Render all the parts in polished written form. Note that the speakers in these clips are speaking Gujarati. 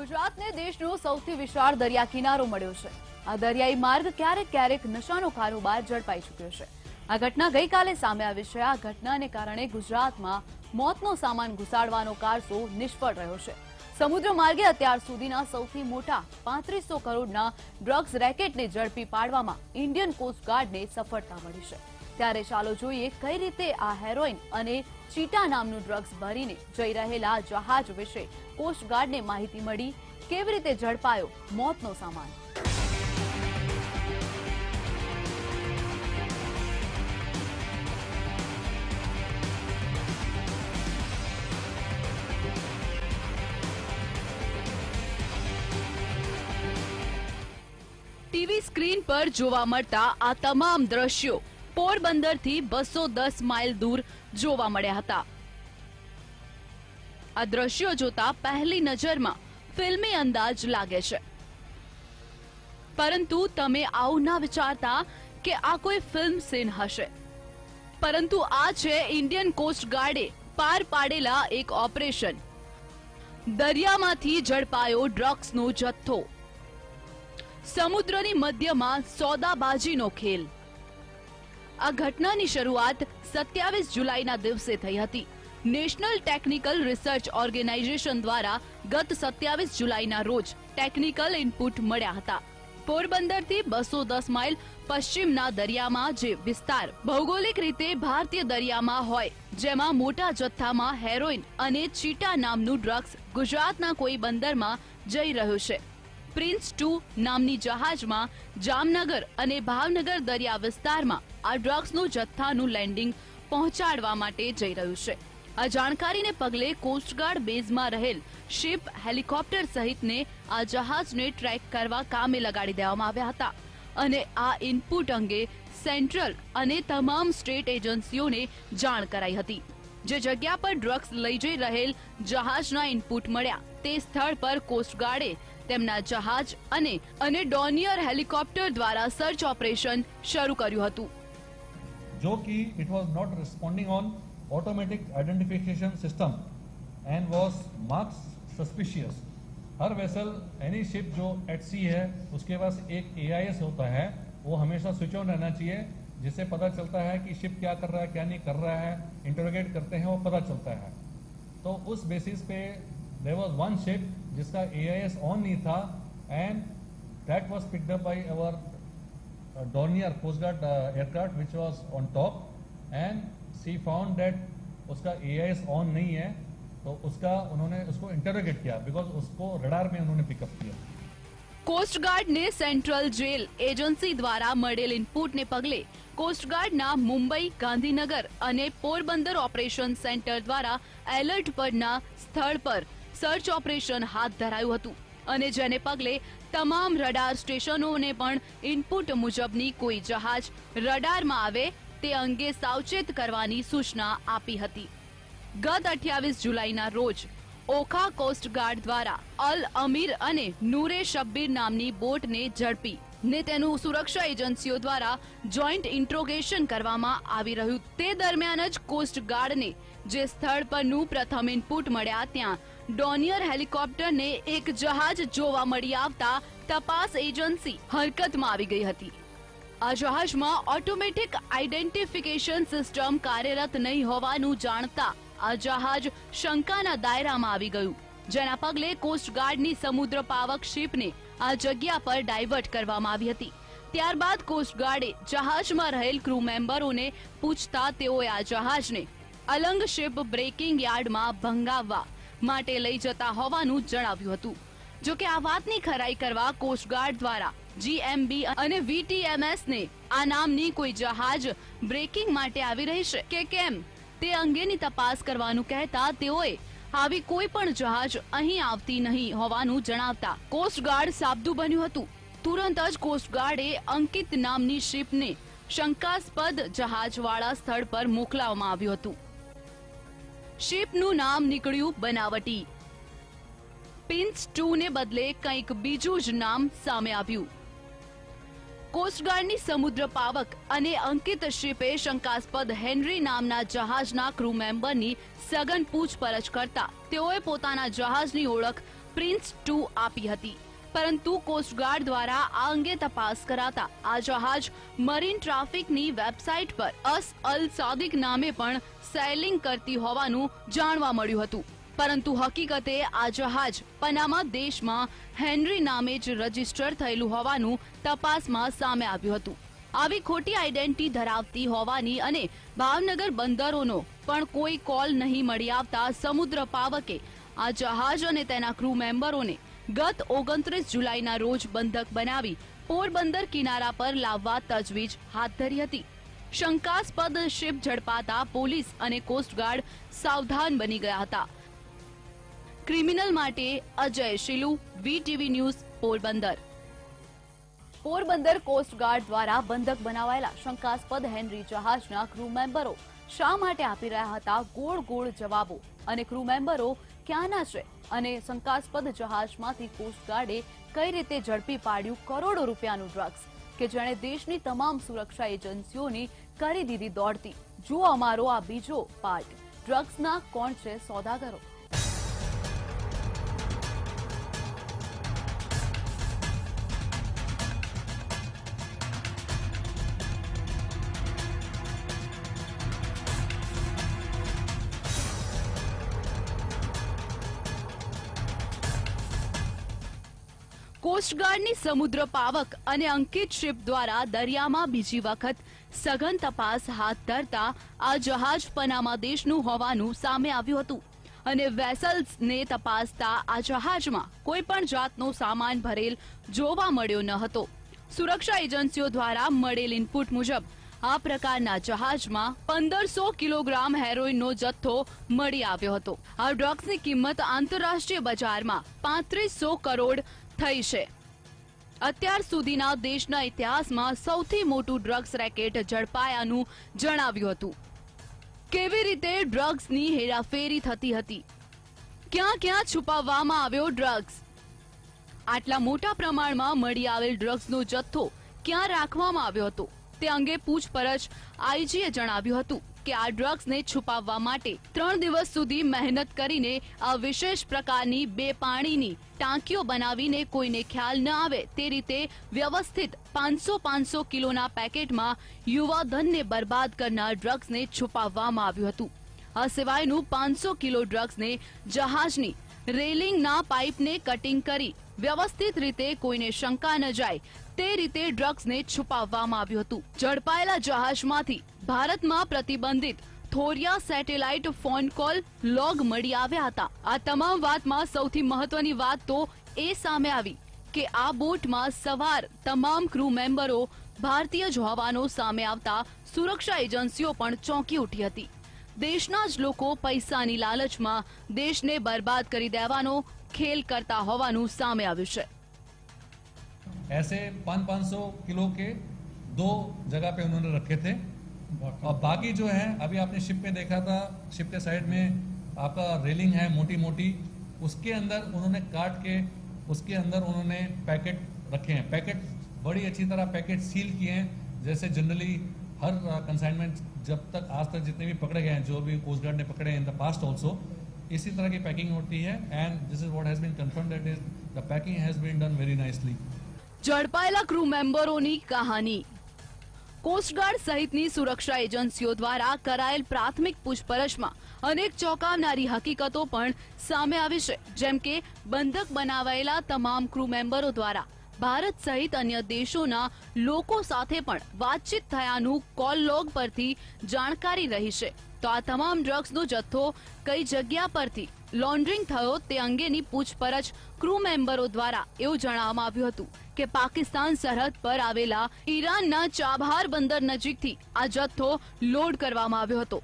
ગુજરાતને દેશનો સૌથી વિશાળ દરિયા કિનારો મળ્યો છે। આ દરિયાઈ માર્ગ ક્યારેક નશાનો કારોબાર ઝડપાઈ ચૂક્યો છે। આ ઘટના ગઈકાલે સામે આવી છે। આ ઘટનાને કારણે ગુજરાતમાં મોતનો સામાન ઘુસાડવાનો કારસો નિષ્ફળ રહ્યો છે। સમુદ્ર માર્ગે અત્યાર સુધીના સૌથી મોટા 3500 કરોડના ડ્રગ્સ રેકેટને ઝડપી પાડવામાં ઇન્ડિયન કોસ્ટગાર્ડને સફળતા મળી છે। ત્યારે ચાલો જોઈએ કઈ રીતે આ હેરોઇન અને ચીટા નામનું ડ્રગ્સ ભરીને જઈ રહેલા જહાજ વિશે કોસ્ટગાર્ડને માહિતી મળી, કેવી રીતે ઝડપાયો મોતનો સામાન। ટીવી સ્ક્રીન પર જોવા મળતા આ તમામ દ્રશ્યો પોરબંદરથી 210 માઇલ દૂર જોવા મળ્યા હતા। આ દ્રશ્યો જોતા પહેલી નજરમાં ફિલ્મી અંદાજ લાગે છે, પરંતુ તમે આવું ના વિચારતા કે આ કોઈ ફિલ્મ સીન હશે, પરંતુ આ છે ઇન્ડિયન કોસ્ટગાર્ડે પાર પાડેલા એક ઓપરેશન। દરિયામાંથી ઝડપાયો ડ્રગ્સનો જથ્થો। સમુદ્રની મધ્યમાં સોદાબાજીનો ખેલ। આ ઘટનાની શરૂઆત 27 જુલાઈના દિવસે થઈ હતી। નેશનલ ટેકનિકલ રિસર્ચ ઓર્ગેનાઇઝેશન દ્વારા ગત 27 જુલાઈના રોજ ટેકનિકલ ઇનપુટ મળ્યા હતા। પોરબંદરથી 210 માઇલ પશ્ચિમના દરિયામાં જે વિસ્તાર ભૌગોલિક રીતે ભારતીય દરિયામાં હોય, જેમાં મોટા જથ્થામાં હેરોઇન અને ચીટા નામનું ડ્રગ્સ ગુજરાતના કોઈ બંદરમાં જઈ રહ્યું છે। પ્રિન્સ 2 નામની જહાજમાં જામનગર અને ભાવનગર દરિયા વિસ્તારમાં આ ડ્રગ્સનું જથ્થાનું લેન્ડિંગ પહોંચાડવા માટે જઈ રહ્યું છે। આ જાણકારીને પગલે કોસ્ટગાર્ડ બેઝમાં રહેલ શિપ, હેલિકોપ્ટર સહિતને આ જહાજને ટ્રેક કરવા કામે લગાડી દેવામાં આવ્યા હતા અને આ ઇનપુટ અંગે સેન્ટ્રલ અને તમામ સ્ટેટ એજન્સીઓને જાણ કરાઈ હતી। જે જગ્યા પર ડ્રગ્સ લઈ જઈ રહેલ જહાજના ઇનપુટ મળ્યા તે સ્થળ પર કોસ્ટગાર્ડે તેમના જહાજ અને ડોનિયર હેલિકોપ્ટર દ્વારા સર્ચ ઓપરેશન શરૂ કર્યું હતું, जो कि it was not responding on automatic identification system and was marked suspicious। Her vessel any ship जो एट सी है उसके पास एक AIS होता है, वो हमेशा स्विच ऑन रहना चाहिए, जिससे पता चलता है कि शिप क्या कर रहा है क्या नहीं कर रहा है, इंटरोगेट करते हैं वो पता चलता है। तो उस बेसिस पे there was one ship जिसका AIS ऑन नहीं था and that was picked up by our Dornier Coast Guard aircraft which was on top and she found that उसका AIS ऑन नहीं है, तो उन्होंने उसको इंटरोगेट किया बिकॉज उसको रडार में उन्होंने पिकअप किया। કોસ્ટગાર્ડને સેન્ટ્રલ જેલ એજન્સી દ્વારા મળેલ ઇનપુટને પગલે કોસ્ટગાર્ડના મુંબઈ, ગાંધીનગર અને પોરબંદર ઓપરેશન સેન્ટર દ્વારા એલર્ટ પરના સ્થળ પર સર્ચ ઓપરેશન હાથ ધરાયું હતું અને જેને પગલે તમામ રડાર સ્ટેશનોને પણ ઇનપુટ મુજબની કોઈ જહાજ રડારમાં આવે તે અંગે સાવચેત કરવાની સૂચના આપી હતી। ગત 28 જુલાઈના રોજ ઓખા કોસ્ટગાર્ડ દ્વારા અલ અમીર અને નૂરે શબ્બીર નામની બોટને ઝડપી ને તેનું સુરક્ષા એજન્સીઓ દ્વારા જોઈન્ટ ઇન્ટ્રોગેશન કરવામાં આવી રહ્યું। તે દરમિયાન જ કોસ્ટગાર્ડને જે સ્થળ પરનું પ્રથમ ઇનપુટ મળ્યા ત્યાં ડોનિયર હેલિકોપ્ટરને એક જહાજ જોવા મળી આવતા તપાસ એજન્સી હરકતમાં આવી ગઈ હતી। આ જહાજમાં ઓટોમેટિક આઈડેન્ટિફિકેશન સિસ્ટમ કાર્યરત નહીં હોવાનું જાણતા આ જહાજ શંકાના દાયરામાં આવી ગયું, જેના પગલે કોસ્ટગાર્ડની સમુદ્ર પાવક શિપને આ જગ્યા પર ડાયવર્ટ કરવામાં આવી હતી। ત્યારબાદ કોસ્ટગાર્ડે જહાજમાં રહેલ ક્રૂ મેમ્બરોને પૂછતા તેઓએ આ જહાજને અલંગ શિપ બ્રેકિંગ યાર્ડમાં ભંગાવવા માટે લઈ જતા હોવાનું જણાવ્યું હતું। જોકે આ વાતની ખરાઈ કરવા કોસ્ટગાર્ડ દ્વારા GMB અને VTMS ને આ નામની કોઈ જહાજ બ્રેકિંગ માટે આવી રહી છે કે કેમ તે અંગેની તપાસ કરવાનું કહેતા તેઓએ આવી કોઈ પણ જહાજ અહીં આવતી નહીં હોવાનું જણાવતા કોસ્ટગાર્ડ સાબદું બન્યું હતું। તુરંત જ કોસ્ટગાર્ડે અંકિત નામની શિપને શંકાસ્પદ જહાજવાળા સ્થળ પર મોકલવામાં આવ્યું હતું। શિપનું નામ નીકળ્યું બનાવટી। પ્રિન્સ 2 ને બદલે કંઈક બીજું જ નામ સામે આવ્યું। કોસ્ટગાર્ડની સમુદ્ર પાવક અને અંકિત શિપે શંકાસ્પદ હેનરી નામના જહાજના ક્રૂ મેમ્બરની સઘન પૂછપરછ કરતા તેઓએ પોતાના જહાજની ઓળખ પ્રિન્સ 2 આપી હતી, પરંતુ કોસ્ટગાર્ડ દ્વારા આ અંગે તપાસ કરાતા આ જહાજ મરીન ટ્રાફિકની વેબસાઇટ પર અલ સાદિક નામે પણ સેલિંગ કરતી હોવાનું જાણવા મળ્યું હતું, પરંતુ હકીકતે આ જહાજ પનામા દેશમાં હેનરી નામે જ રજીસ્ટર થયેલું હોવાનું તપાસમાં સામે આવ્યું હતું। આવી ખોટી આઈડેન્ટિટી ધરાવતી હોવાની અને ભાવનગર બંદરોનો પણ કોઈ કોલ નહીં મળી આવતા સમુદ્ર પાવકે આ જહાજ અને તેના ક્રૂ મેમ્બરોને ગત 29 જુલાઈના રોજ બંધક બનાવી પોરબંદર કિનારા પર લાવવા તજવીજ હાથ ધરી હતી। શંકાસ્પદ શિપ ઝડપાતા પોલીસ અને કોસ્ટગાર્ડ સાવધાન બની ગયા હતા। ક્રિમિનલ માટે Ajay Shilu, VTV news, Porbandar. Porbandar coast guard દ્વારા બંધક બનાવાયેલા શંકાસ્પદ હેનરી જહાજના ક્રૂ મેમ્બરો શા માટે આપી રહ્યા હતા ગોળ ગોળ જવાબો, અને ક્રૂ મેમ્બરો ક્યાંના છે, અને શંકાસ્પદ જહાજમાંથી કોસ્ટગાર્ડે કઈ રીતે ઝડપી પાડ્યું કરોડો રૂપિયાનું ડ્રગ્સ કે જેણે દેશની તમામ સુરક્ષા એજન્સીઓની કરી દીધી દોડતી। જુઓ અમારો આ બીજો પાર્ટ, ડ્રગ્સના કોણ છે સોદાગરો। કોસ્ટગાર્ડની સમુદ્ર પાવક અને અંકિત શિપ દ્વારા દરિયામાં બીજી વખત સઘન તપાસ હાથ ધરતા આ જહાજ પનામા દેશનું હોવાનું સામે આવ્યું હતું, અને વેસલ્સને તપાસતા આ જહાજમાં કોઈ પણ જાતનો સામાન ભરેલ જોવા મળ્યો ન હતો। સુરક્ષા એજન્સીઓ દ્વારા મળેલ ઇનપુટ મુજબ આ પ્રકારના જહાજમાં 1500 કિલોગ્રામ હેરોઇનનો જથ્થો મળી આવ્યો હતો। આ ડ્રગ્સની કિંમત આંતરરાષ્ટ્રીય બજારમાં 3500 કરોડ થઈ છે। અત્યાર સુધીના દેશના ઇતિહાસમાં સૌથી મોટું ડ્રગ્સ રેકેટ ઝડપાયાનું જણાવ્યું હતું। કેવી રીતે ડ્રગ્સની હેરાફેરી થતી હતી, ક્યાં ક્યાં છુપાવવામાં આવ્યો ડ્રગ્સ, આટલા મોટા પ્રમાણમાં મળી આવેલ ડ્રગ્સનો જથ્થો ક્યાં રાખવામાં આવ્યો હતો તે અંગે પૂછપરછ આઈજીએ જણાવ્યું હતું કે આ ડ્રગ્સને છુપાવવા માટે 3 દિવસ સુધી મહેનત કરીને આ વિશેષ પ્રકારની 2 પાણીની ટાંકીઓ બનાવીને કોઈને ખ્યાલ ન આવે તે રીતે વ્યવસ્થિત 500 કિલોના પેકેટમાં યુવાધનને બરબાદ કરનાર ડ્રગ્સને છુપાવવામાં આવ્યું હતું। આ સિવાયનું 500 કિલો ડ્રગ્સને જહાજની રેલિંગના પાઇપને કટિંગ કરી વ્યવસ્થિત રીતે કોઈને શંકા ન જાય તે રીતે ડ્રગ્સને છુપાવવામાં આવ્યું હતું। ઝડપાયેલા જહાજમાંથી ભારતમાં પ્રતિબંધિત થોરિયા સેટેલાઇટ ફોન કોલ લોગ મળી આવ્યા હતા। આ તમામ વાતમાં સૌથી મહત્વની વાત તો એ સામે આવી કે આ બોટમાં સવાર તમામ ક્રૂ મેમ્બરો ભારતીય જ હોવાનો સામે આવતા સુરક્ષા એજન્સીઓ પણ ચોંકી ઉઠી હતી। દેશના જ લોકો પૈસાની લાલચમાં દેશને બરબાદ કરી દેવાનો ખેલ કરતા હોવાનું સામે આવ્યું છે। ऐसे 500 किलो के 2 जगह पे उन्होंने रखे थे, और बाकी जो है अभी आपने शिप में देखा था, शिप के साइड में आपका रेलिंग है मोटी मोटी, उसके अंदर उन्होंने काट के उसके अंदर उन्होंने पैकेट रखे हैं। पैकेट बड़ी अच्छी तरह पैकेट सील किए हैं, जैसे जनरली हर कंसाइनमेंट जब तक आज तक जितने भी पकड़े गए हैं, जो भी कोस्ट गार्ड ने पकड़े इन द पास्ट ऑल्सो, इसी तरह की पैकिंग होती है। And this is what has been confirmed that is the packing has been done very nicely. ઝડપાયેલા ક્રૂ મેમ્બરોની કહાની। કોસ્ટગાર્ડ સહિતની સુરક્ષા એજન્સીઓ દ્વારા કરાયેલ પ્રાથમિક પૂછપરછમાં અનેક ચોંકાવનારી હકીકતો પણ સામે આવી છે, જેમ કે બંધક બનાવાયેલા તમામ ક્રૂ મેમ્બરો દ્વારા ભારત સહિત અન્ય દેશોના લોકો સાથે પણ વાતચીત થયાનું કોલ લોગ પરથી જાણકારી રહી છે। તો આ તમામ ડ્રગ્સનો જથ્થો કઈ જગ્યા પરથી લોન્ડરિંગ થયો તે અંગેની પૂછપરછ ક્રૂ મેમ્બરો દ્વારા એવું જણાવવામાં આવ્યું હતું કે પાકિસ્તાન સરહદ પર આવેલા ઈરાનના ચાબહાર બંદર નજીકથી આ જથ્થો લોડ કરવામાં આવ્યો હતો।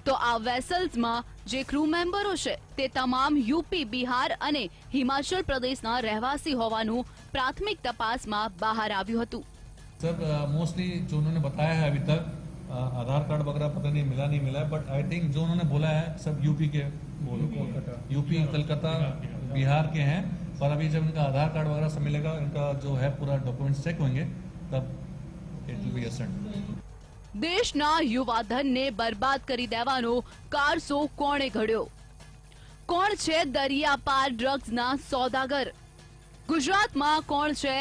તો આ વેસલ્સમાં જે ક્રૂ મેમ્બરો છે તે તમામ યુપી, બિહાર અને હિમાચલ પ્રદેશના રહેવાસી હોવાનું પ્રાથમિક તપાસમાં બહાર આવ્યું હતું। सर मोस्टली जो उन्होंने बताया है अभी तक आधार कार्ड वगैरह पता नहीं मिला है, बट आई थिंक जो उन्होंने बोला है सब यूपी के, यूपी, कलकत्ता, बिहार के हैं। पर अभी जब इनका आधार कार्ड वगैरह सब मिलेगा, इनका जो है पूरा डॉक्यूमेंट्स चेक होंगे, तब इट विल बी असेंट। દેશના યુવાધનને બરબાદ કરી દેવાનો કારસો કોણે ઘડ્યો? કોણ છે દરિયા પાર ડ્રગ્સના સોદાગર? ગુજરાતમાં કોણ છે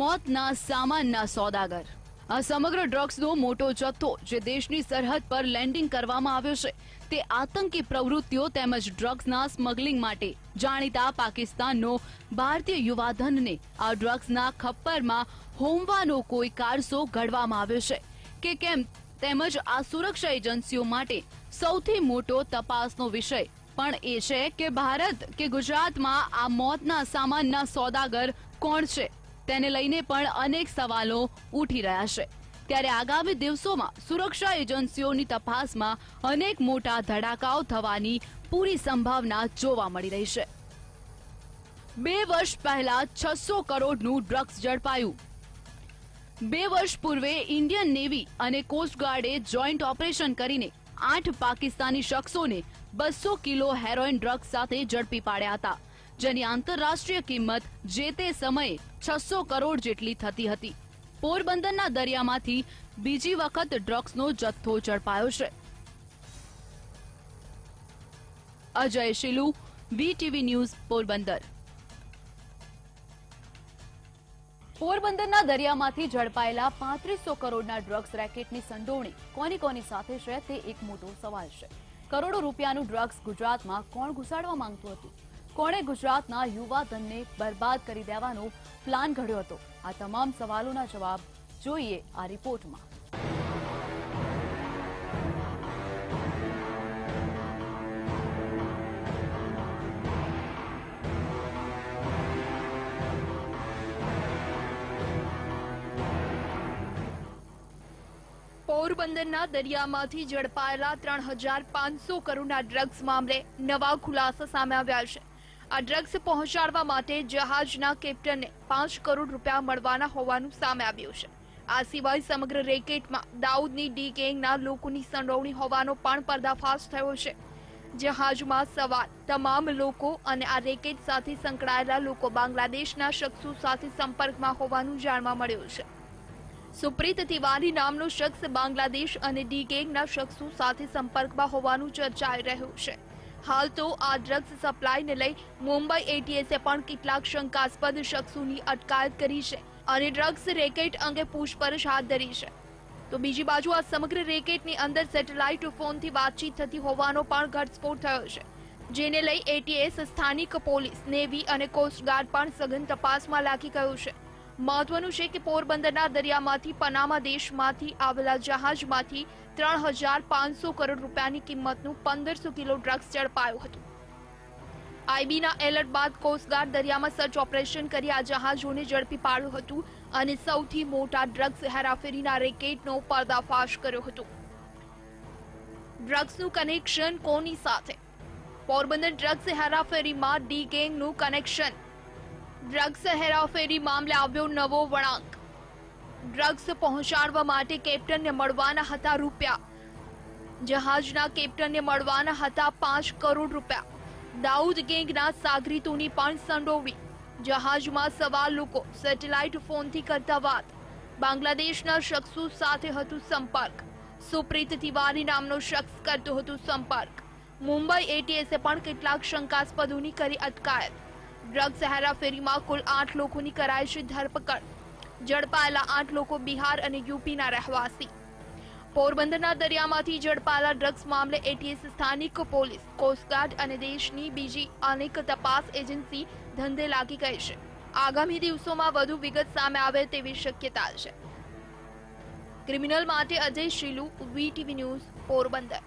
મોતના સામાનના સોદાગર? આ સમગ્ર ડ્રગ્સનો મોટો જથ્થો જે દેશની સરહદ પર લેન્ડિંગ કરવામાં આવ્યો છે તે આતંકી પ્રવૃત્તિઓ તેમજ ડ્રગ્સના સ્મગલિંગ માટે જાણીતા પાકિસ્તાનનો ભારતીય યુવાધનને આ ડ્રગ્સના ખપ્પરમાં હોમવાનો કોઈ કારસો ઘડવામાં આવ્યો છે કે કેમ, તેમજ આ સુરક્ષા એજન્સીઓ માટે સૌથી મોટો તપાસનો વિષય પણ એ છે કે ભારત કે ગુજરાતમાં આ મોતના સામાનના સોદાગર કોણ છે તેને લઈને પણ અનેક સવાલો ઉઠી રહ્યા છે। ત્યારે આગામી દિવસોમાં સુરક્ષા એજન્સીઓની તપાસમાં અનેક મોટા ધડાકાઓ થવાની પૂરી સંભાવના જોવા મળી રહી છે। 2 વર્ષ પહેલા 600 કરોડનું ડ્રગ્સ ઝડપાયું। 2 વર્ષ પૂર્વે ઇન્ડિયન નેવી અને કોસ્ટગાર્ડે જોઈન્ટ ઓપરેશન કરીને 8 પાકિસ્તાની શખ્સોને 200 કિલો હેરોઇન ડ્રગ્સ સાથે ઝડપી પાડ્યા હતા, જેની આંતરરાષ્ટ્રીય કિંમત જે તે સમયે 600 કરોડ જેટલી થતી હતી। પોરબંદરના દરિયામાંથી બીજી વખત ડ્રગ્સનો જથ્થો ઝડપાયો છે। Ajay Shilu, VTV news, Porbandar. પોરબંદરના દરિયામાંથી ઝડપાયેલા 3500 કરોડના ડ્રગ્સ રેકેટની સંડોવણી કોની સાથે છે તે એક મોટો સવાલ છે। કરોડો રૂપિયાનું ડ્રગ્સ ગુજરાતમાં કોણ ઘુસાડવા માંગતું હતું? કોણે ગુજરાતના યુવા ધનને બરબાદ કરી દેવાનો પ્લાન ઘડ્યો હતો? આ તમામ સવાલોના જવાબ જોઈએ આ રિપોર્ટમાં। પોરબંદરના દરિયામાંથી ઝડપાયેલા 3500 કરોડના ડ્રગ્સ મામલે નવા ખુલાસા સામે આવ્યા છે। આ ડ્રગ્સ પહોંચાડવા માટે જહાજના કેપ્ટનને 5 કરોડ રૂપિયા મળવાના હોવાનું સામે આવ્યું છે। આ સિવાય સમગ્ર રેકેટમાં દાઉદની ડી ગેંગના લોકોની સંડોવણી હોવાનો પણ પર્દાફાશ થયો છે। જહાજમાં સવાર તમામ લોકો અને આ રેકેટ સાથે સંકળાયેલા લોકો બાંગ્લાદેશના શખ્સો સાથે સંપર્કમાં હોવાનું જાણવા મળ્યું છે। સુપ્રીત તિવારી નામનો શખ્સ બાંગ્લાદેશ અને ડી ગેંગના શખ્સો સાથે સંપર્કમાં હોવાનું ચર્ચાઈ રહ્યું છે। હાલ તો આ ડ્રગ્સ સપ્લાયને લઈ મુંબઈ એટીએસે પણ કેટલાક શંકાસ્પદ શખ્સોની અટકાયત કરી છે અને ડ્રગ્સ રેકેટ અંગે પૂછપરછ હાથ ધરી છે। તો બીજી બાજુ આ સમગ્ર રેકેટની અંદર સેટેલાઇટ ફોનથી વાતચીત થતી હોવાનો પણ ઘટસ્ફોટ થયો છે, જેને લઈ એટીએસ, સ્થાનિક પોલીસ, નેવી અને કોસ્ટગાર્ડ પણ સઘન તપાસમાં લાગી ગયું છે। મહત્વનું છે કે પોરબંદરના દરિયામાંથી પનામા દેશમાંથી આવેલા જહાજમાંથી 3500 કરોડ રૂપિયાની કિંમતનું 1500 કિલો ડ્રગ્સ ઝડપાયું હતું। આઈબીના એલર્ટ બાદ કોસ્ટગાર્ડ દરિયામાં સર્ચ ઓપરેશન કરી આ જહાજોને ઝડપી પાડ્યું હતું અને સૌથી મોટા ડ્રગ્સ હેરાફેરીના રેકેટનો પર્દાફાશ કર્યો હતો। ડ્રગ્સનું કનેક્શન કોની સાથે? પોરબંદર ડ્રગ્સ હેરાફેરીમાં ડી ગેંગનું કનેક્શન। ડ્રગ્સ હેરાફેરી મામલે આવ્યો નવો વળાંક। ડ્રગ્સ પહોંચાડવા માટે કેપ્ટનને મળવાના હતા રૂપિયા। જહાજના કેપ્ટનને મળવાના હતા 5 કરોડ રૂપિયા। દાઉદ ગેંગના સાગરીતોની પણ સંડોવણી। જહાજમાં સવાર લોકો સેટેલાઇટ ફોનથી કરતા વાત। બાંગ્લાદેશના શખ્સો સાથે હતું સંપર્ક। સુપ્રીત તિવારી નામનો શખ્સ કરતો હતો સંપર્ક। મુંબઈ એટીએસે પણ કેટલાક શંકાસ્પદોની કરી અટકાયત। ડ્રગ્સ હેરાફેરીમાં કુલ 8 લોકોની કરાઈ છે ધરપકડ। ઝડપાયેલા 8 લોકો બિહાર અને યુપીના રહેવાસી। પોરબંદરના દરિયામાંથી ઝડપાયેલા ડ્રગ્સ મામલે એટીએસ, સ્થાનિક પોલીસ, કોસ્ટગાર્ડ અને દેશની બીજી અનેક તપાસ એજન્સી ધંધે લાગી ગઈ છે। આગામી દિવસોમાં વધુ વિગત સામે આવે તેવી શક્યતા છે। ક્રિમિનલ માટે અજય શિલુ, વીટીવી ન્યૂઝ, પોરબંદર।